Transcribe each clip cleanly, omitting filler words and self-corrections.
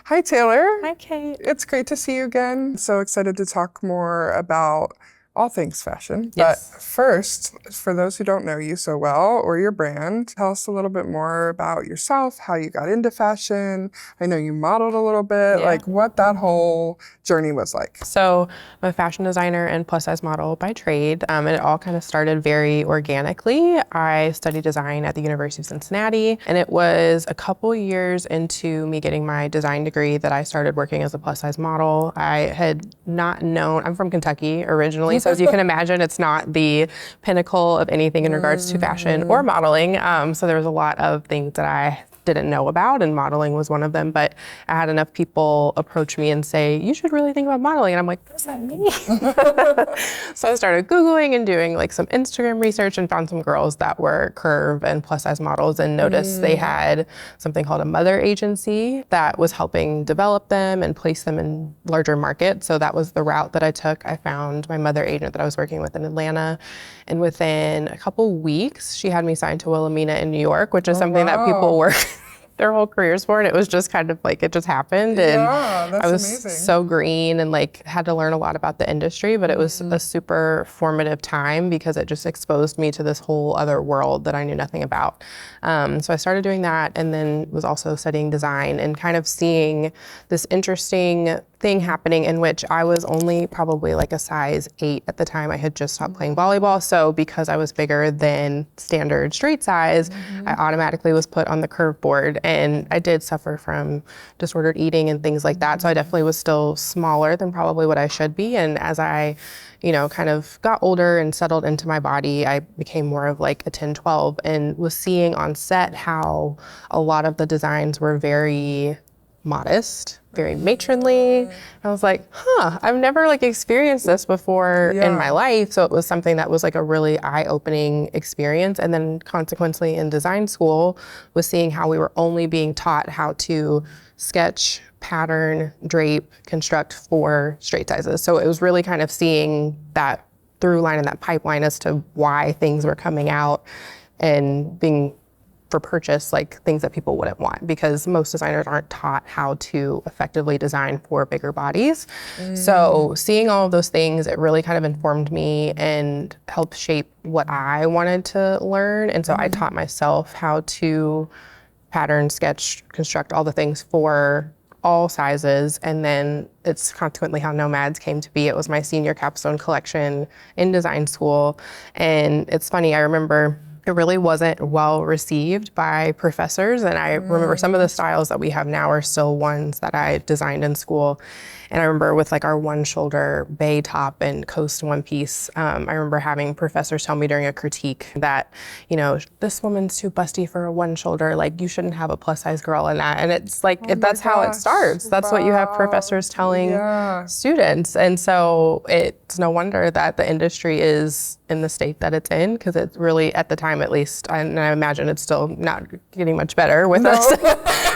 Hi, Taylor. Hi, Kate. It's great to see you again. So excited to talk more about all things fashion. Yes. But first, for those who don't know you so well or your brand, tell us a little bit more about yourself, how you got into fashion. I know you modeled a little bit, Yeah. like what that whole journey was like. So I'm a fashion designer and plus size model by trade. And it all kind of started very organically. I studied design at the University of Cincinnati, and it was a couple years into me getting my design degree that I started working as a plus size model. I had not known, I'm from Kentucky originally, so as you can imagine, it's not the pinnacle of anything in regards to fashion or modeling. So there was a lot of things that I didn't know about, and modeling was one of them. But I had enough people approach me and say, you should really think about modeling. And I'm like, what does that mean? So I started Googling and doing like some Instagram research and found some girls that were curve and plus size models, and noticed they had something called a mother agency that was helping develop them and place them in larger markets. So that was the route that I took. I found my mother agent that I was working with in Atlanta, and within a couple weeks, she had me signed to Wilhelmina in New York, which is something that people work their whole careers for, and it was just kind of like, it just happened. And That's I was amazing. so green and like had to learn a lot about the industry, but it was a super formative time because it just exposed me to this whole other world that I knew nothing about. So I started doing that, and then was also studying design and kind of seeing this interesting thing happening in which I was only probably like a size 8 at the time. I had just stopped playing volleyball. So because I was bigger than standard straight size, I automatically was put on the curve board, and I did suffer from disordered eating and things like that. So I definitely was still smaller than probably what I should be. And as I, kind of got older and settled into my body, I became more of like a 10, 12, and was seeing on set how a lot of the designs were very modest, very matronly. I was like, I've never like experienced this before in my life. So it was something that was like a really eye-opening experience. And then consequently in design school was seeing how we were only being taught how to sketch, pattern, drape, construct for straight sizes. So it was really kind of seeing that through line and that pipeline as to why things were coming out and being for purchase, like things that people wouldn't want, because most designers aren't taught how to effectively design for bigger bodies. So seeing all of those things, it really kind of informed me and helped shape what I wanted to learn. And so I taught myself how to pattern, sketch, construct all the things for all sizes. And then it's consequently how Nomads came to be. It was my senior capstone collection in design school. And it's funny, I remember it really wasn't well received by professors. And I remember some of the styles that we have now are still ones that I designed in school. And I remember with like our one shoulder bay top and coast one piece, I remember having professors tell me during a critique that, this woman's too busty for a one shoulder, like you shouldn't have a plus size girl in that. And it's like, that's how it starts. That's what you have professors telling students. And so it's no wonder that the industry is in the state that it's in, because it's really, at the time at least, and I imagine it's still not getting much better with us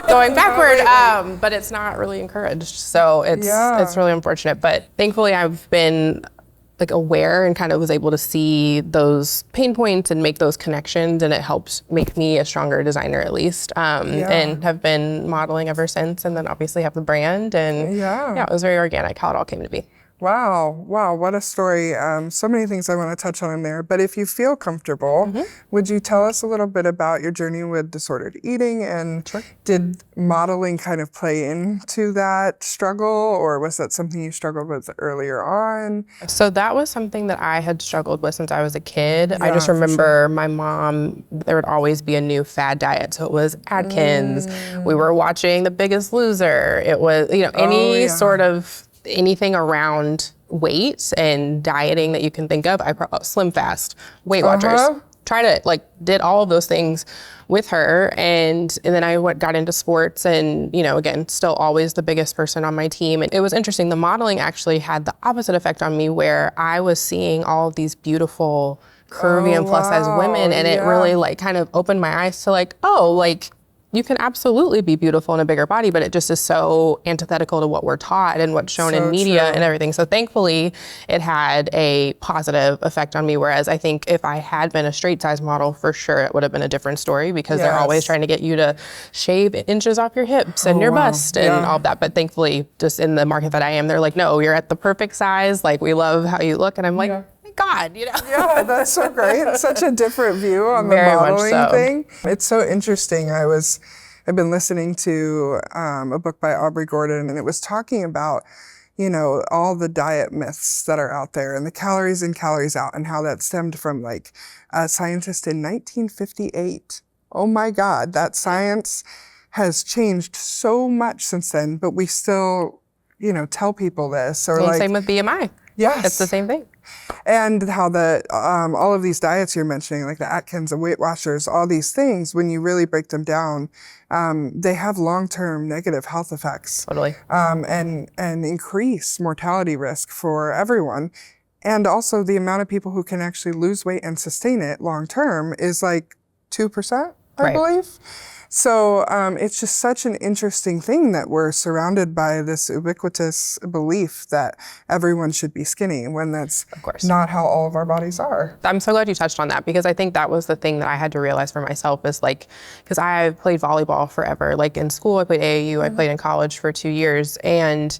going backward, but it's not really encouraged. So it's really unfortunate. But thankfully I've been like aware and kind of was able to see those pain points and make those connections, and it helped make me a stronger designer at least, and have been modeling ever since, and then obviously have the brand, and it was very organic how it all came to be. Wow, what a story. So many things I want to touch on in there, but if you feel comfortable, would you tell us a little bit about your journey with disordered eating, and did modeling kind of play into that struggle, or was that something you struggled with earlier on? So that was something that I had struggled with since I was a kid. I just remember my mom, there would always be a new fad diet. So it was Atkins, we were watching The Biggest Loser, it was, any sort of anything around weight and dieting that you can think of. Slim Fast, Weight Watchers, tried it, did all of those things with her. And then I got into sports, and, again, still always the biggest person on my team. And it was interesting. The modeling actually had the opposite effect on me, where I was seeing all of these beautiful curvy and plus size women. And it really kind of opened my eyes to you can absolutely be beautiful in a bigger body, but it just is so antithetical to what we're taught and what's shown in media and everything. So thankfully it had a positive effect on me. Whereas I think if I had been a straight size model, for sure it would have been a different story, because they're always trying to get you to shave inches off your hips and your bust and all that. But thankfully, just in the market that I am, they're like, no, you're at the perfect size. Like, we love how you look. And I'm like, God, you know. Yeah, that's so great. It's such a different view on the modeling thing. It's so interesting. I've been listening to a book by Aubrey Gordon, and it was talking about, you know, all the diet myths that are out there and the calories in, calories out, and how that stemmed from like a scientist in 1958. Oh my God, that science has changed so much since then, but we still, you know, tell people this. Or like, same with BMI. Yes. It's the same thing. And how the all of these diets you're mentioning, like the Atkins and Weight Watchers, all these things, when you really break them down, they have long-term negative health effects. Totally. And increase mortality risk for everyone. And also the amount of people who can actually lose weight and sustain it long-term is like 2%, I believe. So it's just such an interesting thing that we're surrounded by this ubiquitous belief that everyone should be skinny, when that's not how all of our bodies are. I'm so glad you touched on that, because I think that was the thing that I had to realize for myself, is like, because I played volleyball forever. Like in school, I played AAU, I played in college for 2 years. And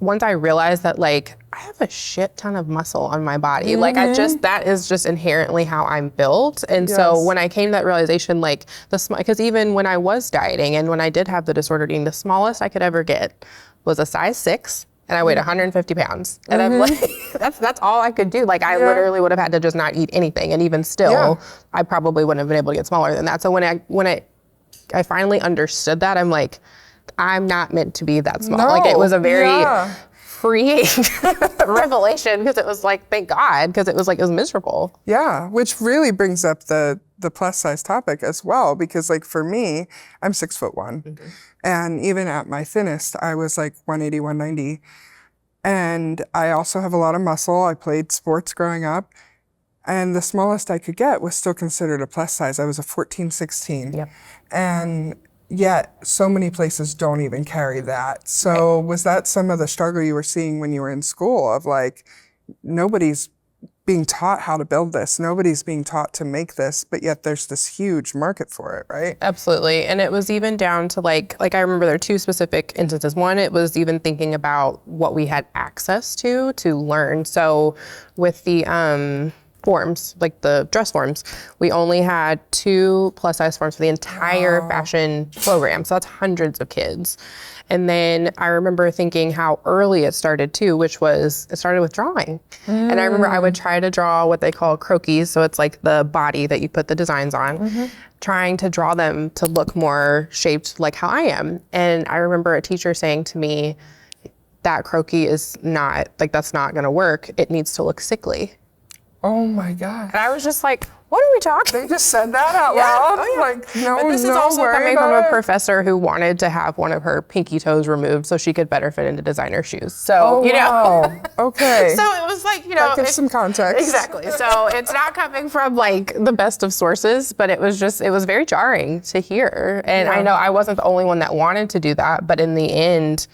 once I realized that, like, I have a shit ton of muscle on my body. Like, that is just inherently how I'm built. And so when I came to that realization, like, because even when I was dieting and when I did have the disordered eating, the smallest I could ever get was a size 6, and I weighed 150 pounds. And I'm like, that's all I could do. Like, I literally would have had to just not eat anything. And even still, I probably wouldn't have been able to get smaller than that. So when I finally understood that, I'm like, I'm not meant to be that small. Like, it was a very freeing revelation, because it was like, thank God, because it was like, it was miserable. Yeah, which really brings up the plus size topic as well, because like for me, I'm 6'1", and even at my thinnest, I was like 180, 190. And I also have a lot of muscle. I played sports growing up, and the smallest I could get was still considered a plus size. I was a 14, 16. Yep. And yet so many places don't even carry that. So was that some of the struggle you were seeing when you were in school, of like, nobody's being taught how to build this, nobody's being taught to make this, but yet there's this huge market for it, right? Absolutely. And it was even down to like I remember there are 2 specific instances. One, it was even thinking about what we had access to learn. So with the forms, like the dress forms, we only had 2 plus size forms for the entire fashion program. So that's hundreds of kids. And then I remember thinking how early it started too, which was, it started with drawing. And I remember I would try to draw what they call croquis. So it's like the body that you put the designs on, trying to draw them to look more shaped like how I am. And I remember a teacher saying to me, that croquis is not, like, that's not gonna work. It needs to look sickly. Oh my God. And I was just like, what are we talking? They just said that out loud? Oh, yeah. Like, no, but this is also coming from a professor who wanted to have one of her pinky toes removed so she could better fit into designer shoes. So, you know. Okay. So it was like, you know. That gives some context. Exactly. So it's not coming from like the best of sources, but it was very jarring to hear. And I know I wasn't the only one that wanted to do that, but in the end,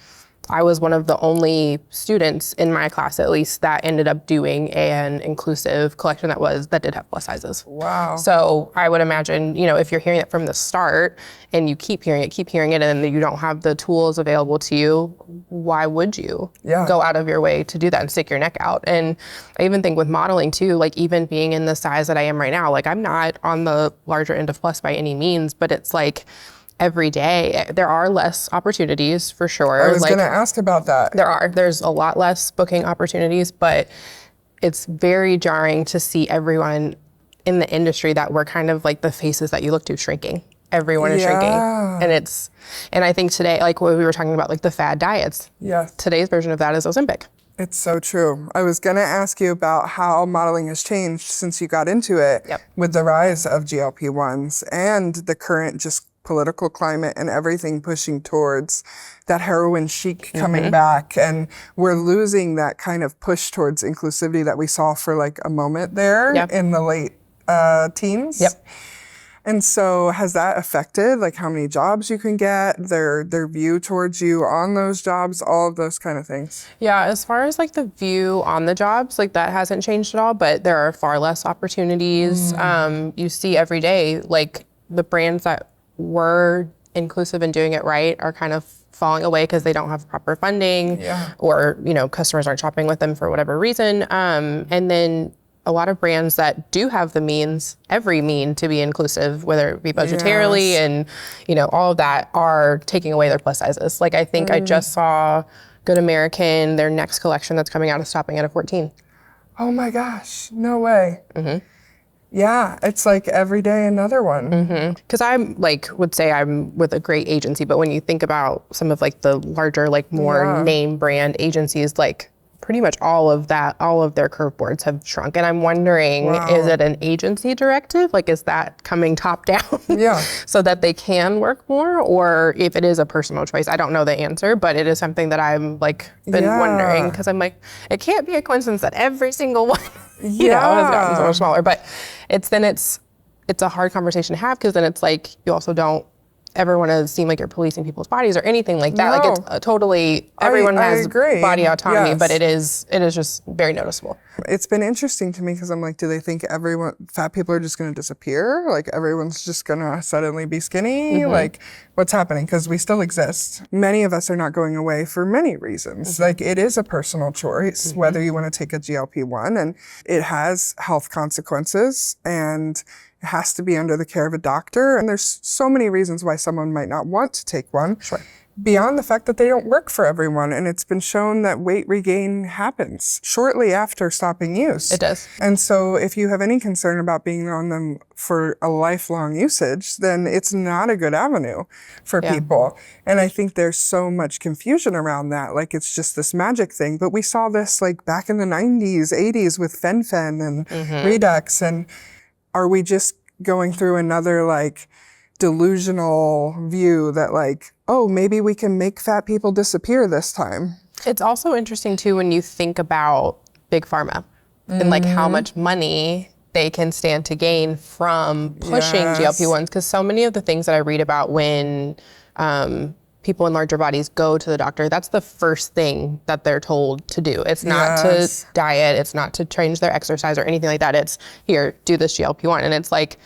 I was one of the only students in my class, at least, that ended up doing an inclusive collection that did have plus sizes. Wow. So I would imagine, you know, if you're hearing it from the start and you keep hearing it, and you don't have the tools available to you, why would you go out of your way to do that and stick your neck out? And I even think with modeling too, like even being in the size that I am right now, like I'm not on the larger end of plus by any means, but it's like, every day, there are less opportunities for sure. I was gonna ask about that. There's a lot less booking opportunities, but it's very jarring to see everyone in the industry that we're kind of like the faces that you look to shrinking. Everyone is shrinking. And I think today, like what we were talking about, like the fad diets. Yes. Today's version of that is Ozempic. It's so true. I was gonna ask you about how modeling has changed since you got into it with the rise of GLP-1s and the current just political climate and everything pushing towards that heroin chic coming back. And we're losing that kind of push towards inclusivity that we saw for like a moment there in the late teens. And so has that affected like how many jobs you can get, their view towards you on those jobs, all of those kind of things? Yeah, as far as like the view on the jobs, like that hasn't changed at all, but there are far less opportunities. You see every day, like the brands that were inclusive and doing it right are kind of falling away because they don't have proper funding, or, you know, customers aren't shopping with them for whatever reason. And then a lot of brands that do have the means, every mean to be inclusive, whether it be budgetarily and, you know, all of that, are taking away their plus sizes. Like I think I just saw Good American, their next collection that's coming out is stopping at a 14. Oh my gosh, no way. Yeah, it's like every day another one. Because I'm like, would say I'm with a great agency, but when you think about some of like the larger, like more name brand agencies, like pretty much all of their curve boards have shrunk. And I'm wondering, is it an agency directive? Like, is that coming top down? So that they can work more? Or if it is a personal choice? I don't know the answer, but it is something that I'm like, been wondering, because I'm like, it can't be a coincidence that every single one, you know, has gotten so much smaller. But it's a hard conversation to have, because then it's like, you also don't ever want to seem like you're policing people's bodies or anything like that. Like it's totally, everyone has body autonomy, but it is just very noticeable. It's been interesting to me because I'm like, do they think fat people are just going to disappear? Like everyone's just going to suddenly be skinny? Like what's happening? Because we still exist. Many of us are not going away for many reasons. Like it is a personal choice, whether you want to take a GLP-1, and it has health consequences, and it has to be under the care of a doctor. And there's so many reasons why someone might not want to take one. Beyond the fact that they don't work for everyone. And it's been shown that weight regain happens shortly after stopping use. It does. And so if you have any concern about being on them for a lifelong usage, then it's not a good avenue for people. And I think there's so much confusion around that. Like it's just this magic thing. But we saw this like back in the 90s, 80s with Fen-Phen and Redux. And are we just going through another like delusional view that like, oh, maybe we can make fat people disappear this time? It's also interesting too when you think about big pharma and like how much money they can stand to gain from pushing GLP-1s. Because so many of the things that I read about when people in larger bodies go to the doctor, that's the first thing that they're told to do. It's not to diet, it's not to change their exercise or anything like that. It's here, do this GLP-1. And it's like,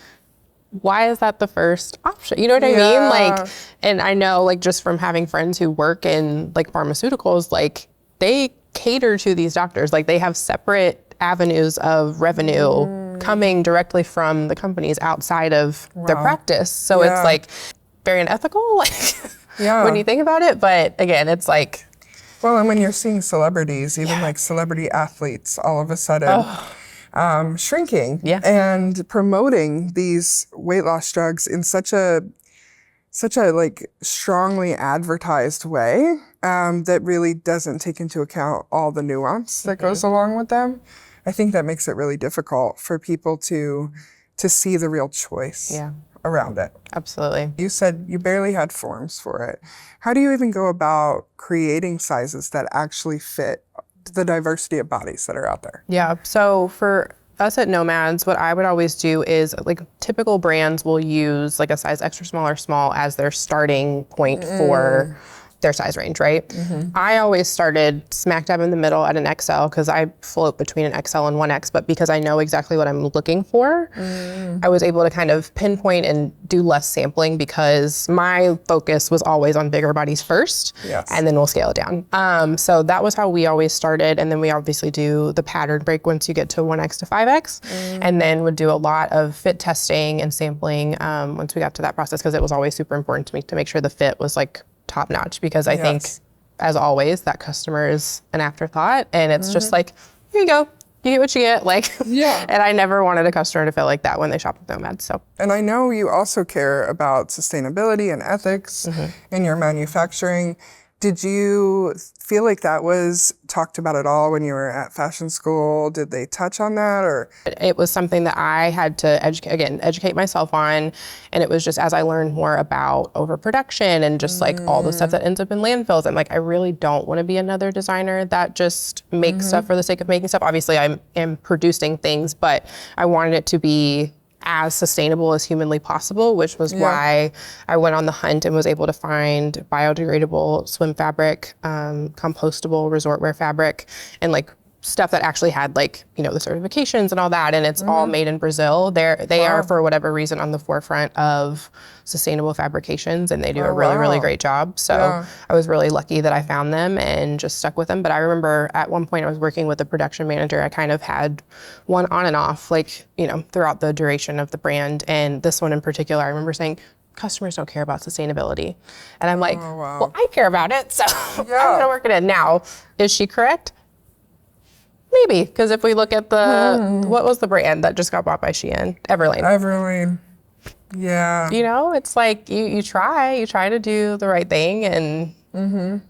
why is that the first option? You know what I mean? Like, and I know like just from having friends who work in like pharmaceuticals, like they cater to these doctors. Like they have separate avenues of revenue coming directly from the companies outside of their practice. So it's like very unethical, like when you think about it. But again, it's like, well, and when you're seeing celebrities, even like celebrity athletes, all of a sudden shrinking and promoting these weight loss drugs in such a like strongly advertised way that really doesn't take into account all the nuance that goes along with them. I think that makes it really difficult for people to see the real choice around it. Absolutely. You said you barely had forms for it. How do you even go about creating sizes that actually fit the diversity of bodies that are out there? Yeah, so for us at Nomads, what I would always do is like typical brands will use like a size extra small or small as their starting point for their size range, right? I always started smack dab in the middle at an XL because I float between an XL and 1X, but because I know exactly what I'm looking for, I was able to kind of pinpoint and do less sampling because my focus was always on bigger bodies first, and then we'll scale it down. So that was how we always started. And then we obviously do the pattern break once you get to 1X to 5X, and then would do a lot of fit testing and sampling once we got to that process, because it was always super important to me to make sure the fit was like top notch, because I think, as always, that customer is an afterthought, and it's just like, here you go, you get what you get, like, and I never wanted a customer to feel like that when they shop with Nomads. So, and I know you also care about sustainability and ethics in your manufacturing. Did you feel like that was talked about at all when you were at fashion school? Did they touch on that, or? It was something that I had to educate myself on. And it was just as I learned more about overproduction and just like all the stuff that ends up in landfills, I'm like, I really don't want to be another designer that just makes stuff for the sake of making stuff. Obviously I am producing things, but I wanted it to be as sustainable as humanly possible, which was why I went on the hunt and was able to find biodegradable swim fabric, compostable resort wear fabric, and like stuff that actually had like, you know, the certifications and all that. And it's all made in Brazil. They are, for whatever reason, on the forefront of sustainable fabrications, and they do a really, really great job. So I was really lucky that I found them and just stuck with them. But I remember at one point I was working with a production manager. I kind of had one on and off, like, you know, throughout the duration of the brand. And this one in particular, I remember saying, customers don't care about sustainability. And I'm like, well, I care about it. So I'm gonna work it in. Now, is she correct? Maybe, because if we look at the, what was the brand that just got bought by Shein? Everlane. Everlane. Yeah. You know, it's like you try to do the right thing, and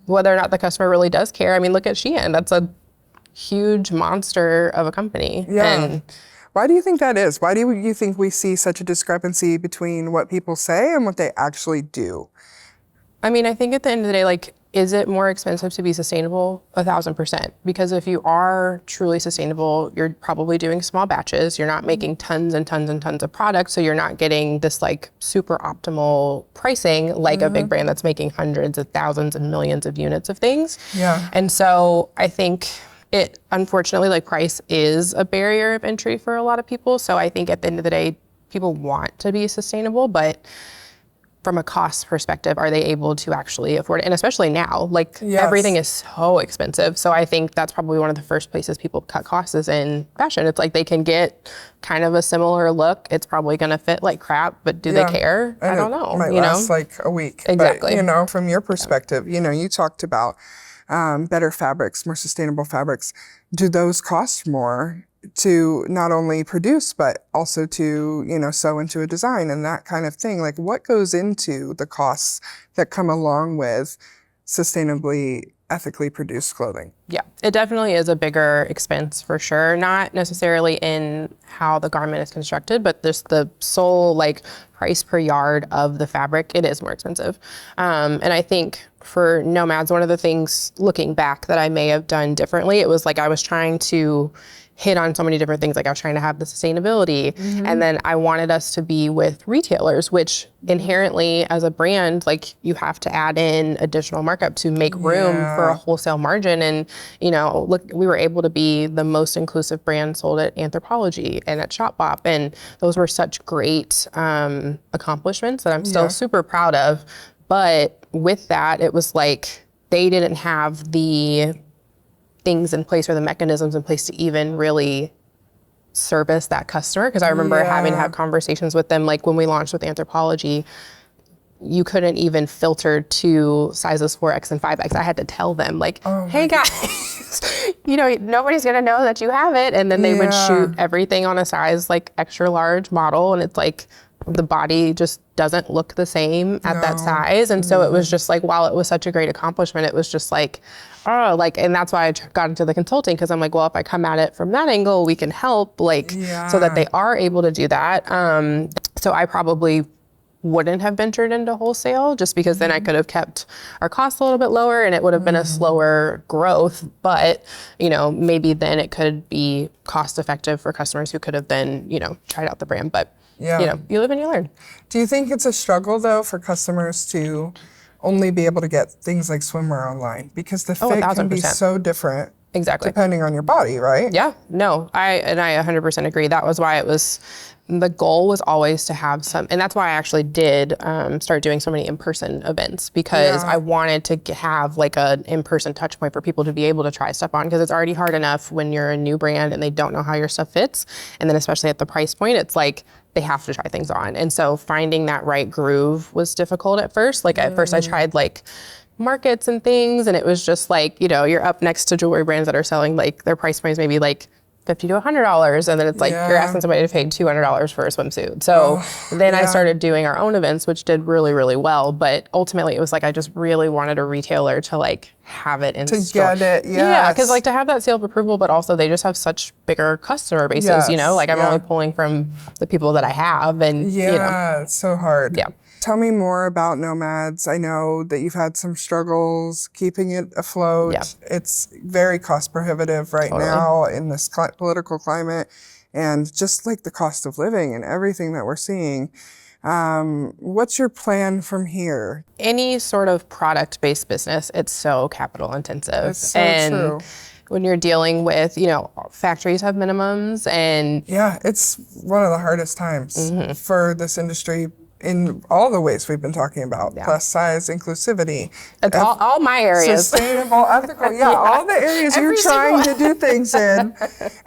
whether or not the customer really does care. I mean, look at Shein. That's a huge monster of a company. Yeah. And why do you think that is? Why do you think we see such a discrepancy between what people say and what they actually do? I mean, I think at the end of the day, like, is it more expensive to be sustainable? 1,000%. Because if you are truly sustainable, you're probably doing small batches. You're not making tons and tons and tons of products. So you're not getting this like super optimal pricing like a big brand that's making hundreds of thousands and millions of units of things. Yeah. And so I think it, unfortunately, like price is a barrier of entry for a lot of people. So I think at the end of the day, people want to be sustainable, but from a cost perspective, are they able to actually afford it? And especially now, like everything is so expensive. So I think that's probably one of the first places people cut costs is in fashion. It's like they can get kind of a similar look. It's probably gonna fit like crap, but do they care? And I don't know. It might you last know? like a week. Exactly. But, you know, from your perspective, you know, you talked about better fabrics, more sustainable fabrics. Do those cost more to not only produce, but also to, you know, sew into a design and that kind of thing? Like, what goes into the costs that come along with sustainably, ethically produced clothing? Yeah, it definitely is a bigger expense for sure. Not necessarily in how the garment is constructed, but just the sole like price per yard of the fabric, it is more expensive. And I think for Nomads, one of the things looking back that I may have done differently, it was like I was trying to hit on so many different things. Like I was trying to have the sustainability, and then I wanted us to be with retailers, which inherently as a brand, like you have to add in additional markup to make room for a wholesale margin. And, you know, look, we were able to be the most inclusive brand sold at Anthropologie and at Shop Bop. And those were such great accomplishments that I'm still super proud of. But with that, it was like, they didn't have the things in place or the mechanisms in place to even really service that customer. Because I remember having to have conversations with them, like when we launched with Anthropologie, you couldn't even filter to sizes 4X and 5X. I had to tell them like, hey guys, you know, nobody's gonna know that you have it. And then they would shoot everything on a size like extra large model, and it's like the body just doesn't look the same at that size. And so it was just like, while it was such a great accomplishment, it was just like, oh, like, and that's why I got into the consulting, because I'm like, well, if I come at it from that angle, we can help, like, so that they are able to do that. So I probably wouldn't have ventured into wholesale, just because then I could have kept our costs a little bit lower and it would have been a slower growth. But, you know, maybe then it could be cost effective for customers who could have then, you know, tried out the brand. But, you know, you live and you learn. Do you think it's a struggle though for customers to only be able to get things like swimwear online, because the fit can be so different depending on your body, right? Yeah, no, I 100% agree. That was why it was, the goal was always to have some, and that's why I actually did start doing so many in-person events, because I wanted to have like an in-person touch point for people to be able to try stuff on, because it's already hard enough when you're a new brand and they don't know how your stuff fits. And then especially at the price point, it's like, they have to try things on. And so finding that right groove was difficult at first. Like at first I tried like markets and things, and it was just like, you know, you're up next to jewelry brands that are selling like their price points maybe like $50 to $100, and then it's like you're asking somebody to pay $200 for a swimsuit. So then I started doing our own events, which did really, really well. But ultimately, it was like I just really wanted a retailer to like have it in store. To get it, yeah, because like to have that seal of approval, but also they just have such bigger customer bases. You know, like I'm only pulling from the people that I have, and you know, it's so hard. Yeah. Tell me more about Nomads. I know that you've had some struggles keeping it afloat. Yeah. It's very cost prohibitive right now in this political climate. and just like the cost of living and everything that we're seeing. What's your plan from here? Any sort of product-based business, it's so capital intensive. It's so true. When you're dealing with, factories have minimums and yeah, it's one of the hardest times for this industry in all the ways we've been talking about, plus size, inclusivity. It's all my areas. Sustainable, ethical, all the areas you're trying to do things in.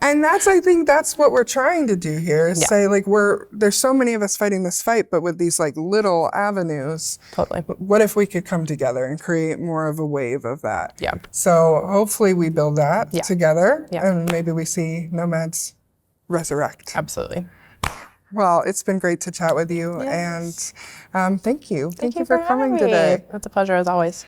And I think that's what we're trying to do here is say like there's so many of us fighting this fight, but with these like little avenues. Totally. What if we could come together and create more of a wave of that? Yeah. So hopefully we build that together and maybe we see Nomads resurrect. Absolutely. Well, it's been great to chat with you, and thank you. Thank you for coming me. today. It's a pleasure as always.